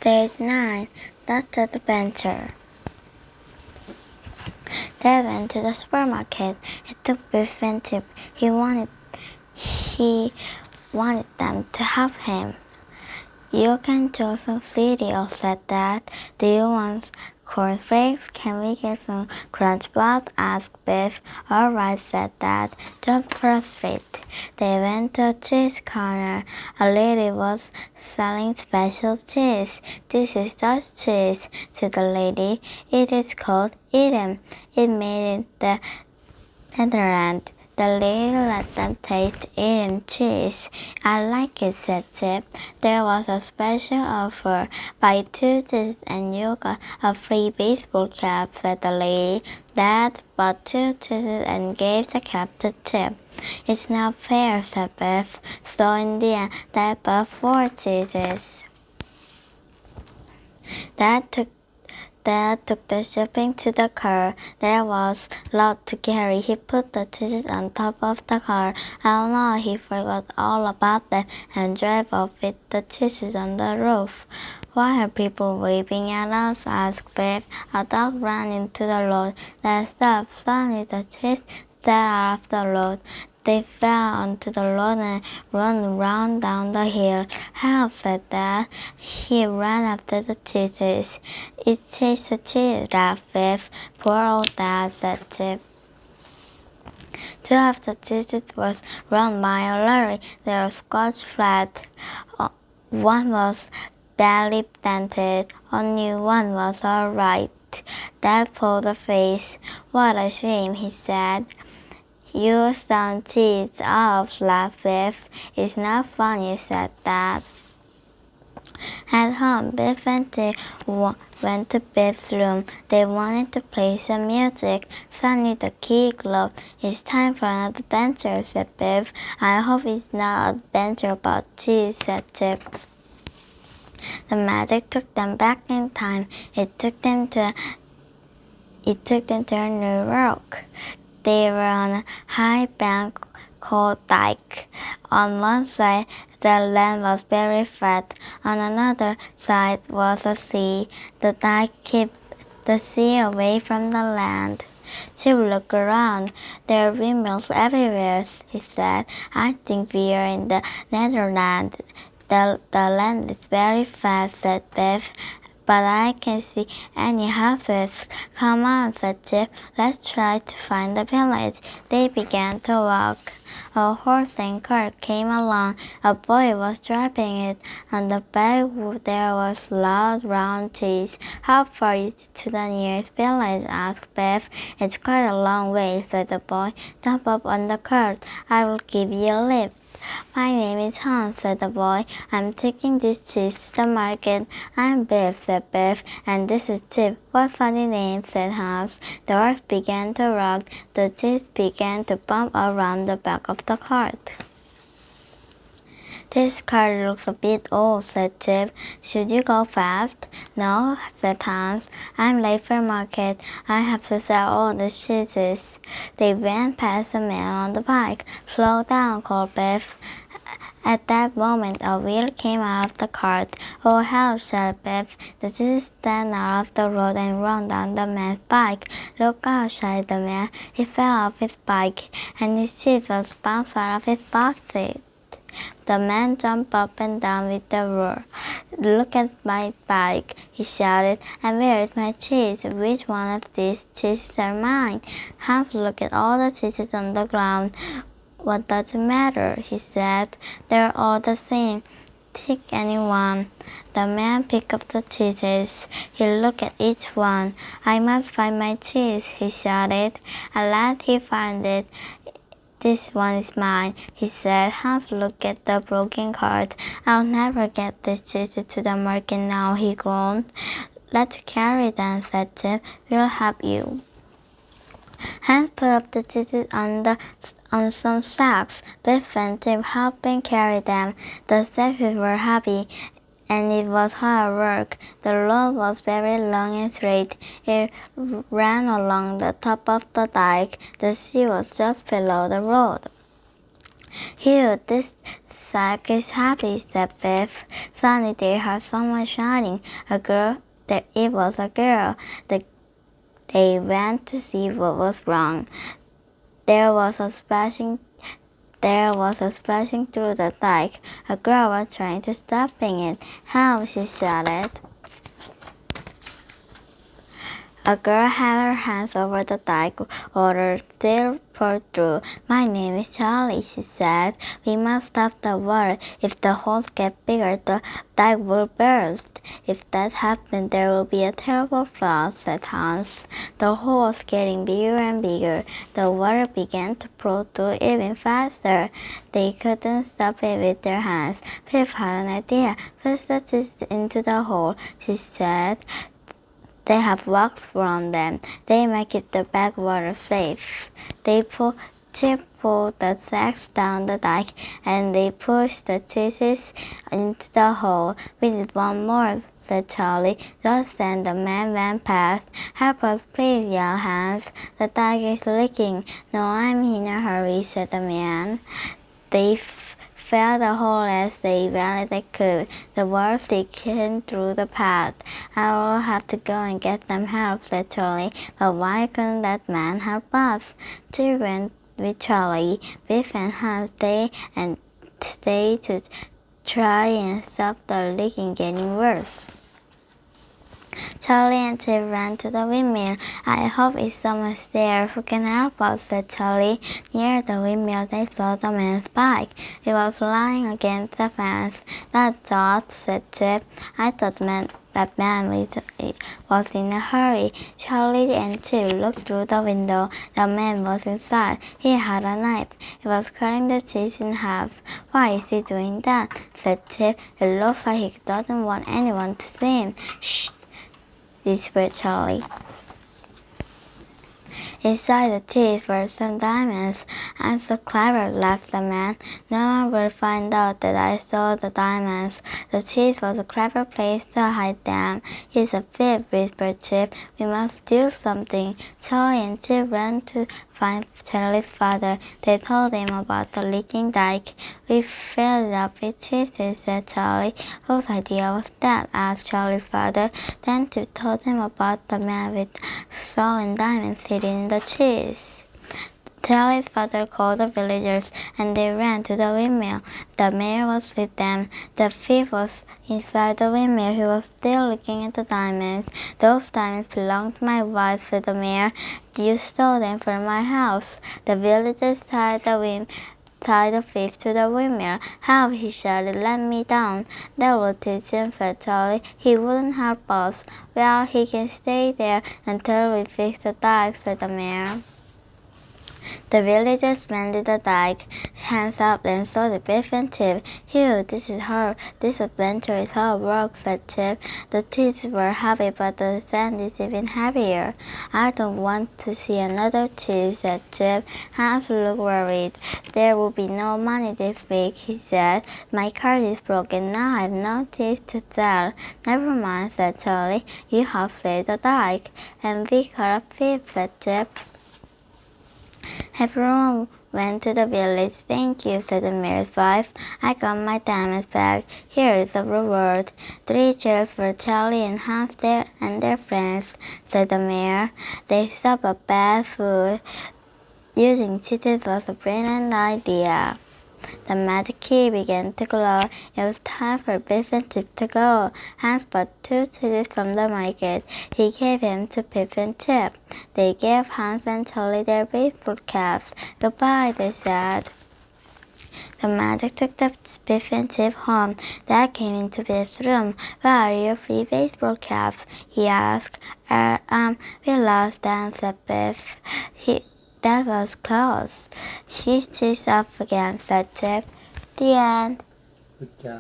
Stage 9. That's Adventure. They went to the supermarket. He took Biff and Chip. He wanted them to help him. You can choose some cereal, said Dad. Do you want cornflakes? Can we get some Crunch Bars? Asked Biff. All right, said Dad. Just frustrated. They went to a cheese corner. A lady was selling special cheese. This is Dutch cheese, said the lady. It is called Edam. It made in the Netherlands. The lady let them taste Edam cheese. I like it, said Chip. There was a special offer. Buy 2 cheeses and you got a free baseball cap, said the lady. Dad bought 2 cheeses and gave the cap to Chip. It's not fair, said Biff. So in the end, Dad bought 4 cheeses. Dad took the shopping to the car. There was a lot to carry. He put the cheeses on top of the car. Oh no, he forgot all about them and drove off with the cheeses on the roof. Why are people waving at us? Asked Biff. A dog ran into the road. They stopped. Suddenly the cheese fell out of the road. They fell onto the road and ran down the hill. Help, said Dad. He ran after the cheeses. It chased the cheese, laughed Biff. Poor old Dad, said Chip. 2 of the cheeses was run by a lorry. They were scotched flat. One was badly dented. Only one was all right. Dad pulled a face. What a shame, he said. You some cheese off, laughed Biff. It's not funny, said Dad. At home, Biff and Chip went to Biff's room. They wanted to play some music. Suddenly the key glowed. It's time for an adventure, said Biff. I hope it's not an adventure about cheese, said Chip. The magic took them back in time. It took them to New York. They were on a high bank called Dike. On one side, the land was very flat. On another side was a sea. The dike kept the sea away from the land. Chip looked around. There are windmills everywhere, he said. I think we are in the Netherlands. The land is very fast, said Biff. But I can't see any houses. Come on, said Chip. Let's try to find the village. They began to walk. A horse and cart came along. A boy was driving it. On the back there was loud round cheese. How far is it to the nearest village? Asked Biff. It's quite a long way, said the boy. Jump up on the cart. I will give you a lift. My name is Hans, said the boy. I'm taking this cheese to the market. I'm Biff, said Biff, and this is Chip. What funny name, said Hans. The horse began to rock. The cheese began to bump around the back of the cart. This cart looks a bit old, said Chip. Should you go fast? No, said Hans. I'm late for market. I have to sell all the cheeses. They went past a man on the bike. Slow down, called Biff. At that moment, a wheel came out of the cart. Oh, help, shouted Biff. The cheese ran out of the road and ran down the man's bike. Look out, shouted the man. He fell off his bike, and his cheese was bounced out of his basket. The man jumped up and down with a roar. Look at my bike, he shouted. And where is my cheese? Which one of these cheeses are mine? Hans looked at all the cheeses on the ground. What does it matter? He said. They're all the same. Take any one. The man picked up the cheeses. He looked at each one. I must find my cheese, he shouted. At last he found it. This one is mine, he said. Hans looked at the broken cart. I'll never get this cheese to the market now, he groaned. Let's carry them, said Chip. We'll help you. Hans put up the cheeses on some sacks. Biff and Chip helped him carry them. The sacks were heavy, and it was hard work. The road was very long and straight. It ran along the top of the dike. The sea was just below the road. Phew, this sack is happy, said Biff. Suddenly they heard someone shouting. A girl. It was a girl. They ran to see what was wrong. There was a splashing through the dike. A girl was trying to stop it. Help, she shouted. A girl had her hands over the dike, water still poured through. My name is Charlie, she said. We must stop the water. If the holes get bigger, the dike will burst. If that happens, there will be a terrible flood, said Hans. The hole was getting bigger and bigger. The water began to pour through even faster. They couldn't stop it with their hands. Pip had an idea. Push the cheese into the hole, she said. They have wax from them. They might keep the backwater safe. Chip pulled the sacks down the dike, and they pushed the cheeses into the hole. We did one more, said Charlie. Just then the man went past. Help us, please, yelled Hans. The dike is leaking. No, I'm in a hurry, said the man. They filled the hole as well as they could. The water still came through the path. I will have to go and get them help, said Charlie. But why couldn't that man help us? They went with Charlie. Biff and Hans stayed to try and stop the leaking getting worse. Charlie and Chip ran to the windmill. I hope it's someone there who can help us, said Charlie. Near the windmill they saw the man's bike. It was lying against the fence. That's odd, said Chip. I thought that man was in a hurry. Charlie and Chip looked through the window. The man was inside. He had a knife. He was cutting the cheese in half. Why is he doing that? Said Chip. It looks like he doesn't want anyone to see him. Shh, whispered Charlie. Inside the cheese were some diamonds. I'm so clever, laughed the man. No one will find out that I stole the diamonds. The cheese was a clever place to hide them. He's a thief, whispered Chip. We must do something. Charlie and Chip ran to find Charlie's father. They told him about the leaking dike. We filled it up with cheeses, said Charlie. Whose idea was that? Asked Charlie's father. Then Chip told him about the man with stolen diamonds hidden in the cheese. Charlie's father called the villagers, and they ran to the windmill. The mayor was with them. The thief was inside the windmill. He was still looking at the diamonds. Those diamonds belonged to my wife, said the mayor. You stole them from my house. The villagers tied the thief to the windmill. Help, he shouted. Let me down. That will teach him, said Charlie. He wouldn't help us. Well, he can stay there until we fix the dike, said the mayor. The villagers mended the dike, hands up, and saw the Biff and Chip. Phew, this adventure is hard work, said Chip. The cheeses were heavy, but the sand is even heavier. I don't want to see another cheese, said Chip. Hans looked worried. There will be no money this week, he said. My cart is broken now. I have no cheese to sell. Never mind, said Charlie. You have saved the dike. And we caught a thief, said Chip. Everyone went to the village. Thank you, said the mayor's wife. I got my diamonds back. Here is a reward. 3 cheers for Charlie and Hans and their friends, said the mayor. They stopped at bad food. Using cheeses was a brilliant idea. The magic key began to glow. It was time for Biff and Chip to go. Hans bought 2 cheeses from the market. He gave them to Biff and Chip. They gave Hans and Charlie their baseball caps. Goodbye, they said. The magic took the Biff and Chip home. Dad came into Biff's room. Where are your 3 baseball caps? He asked. We lost them, said Biff. That was close. She's off again, said Chip. The end. Good job.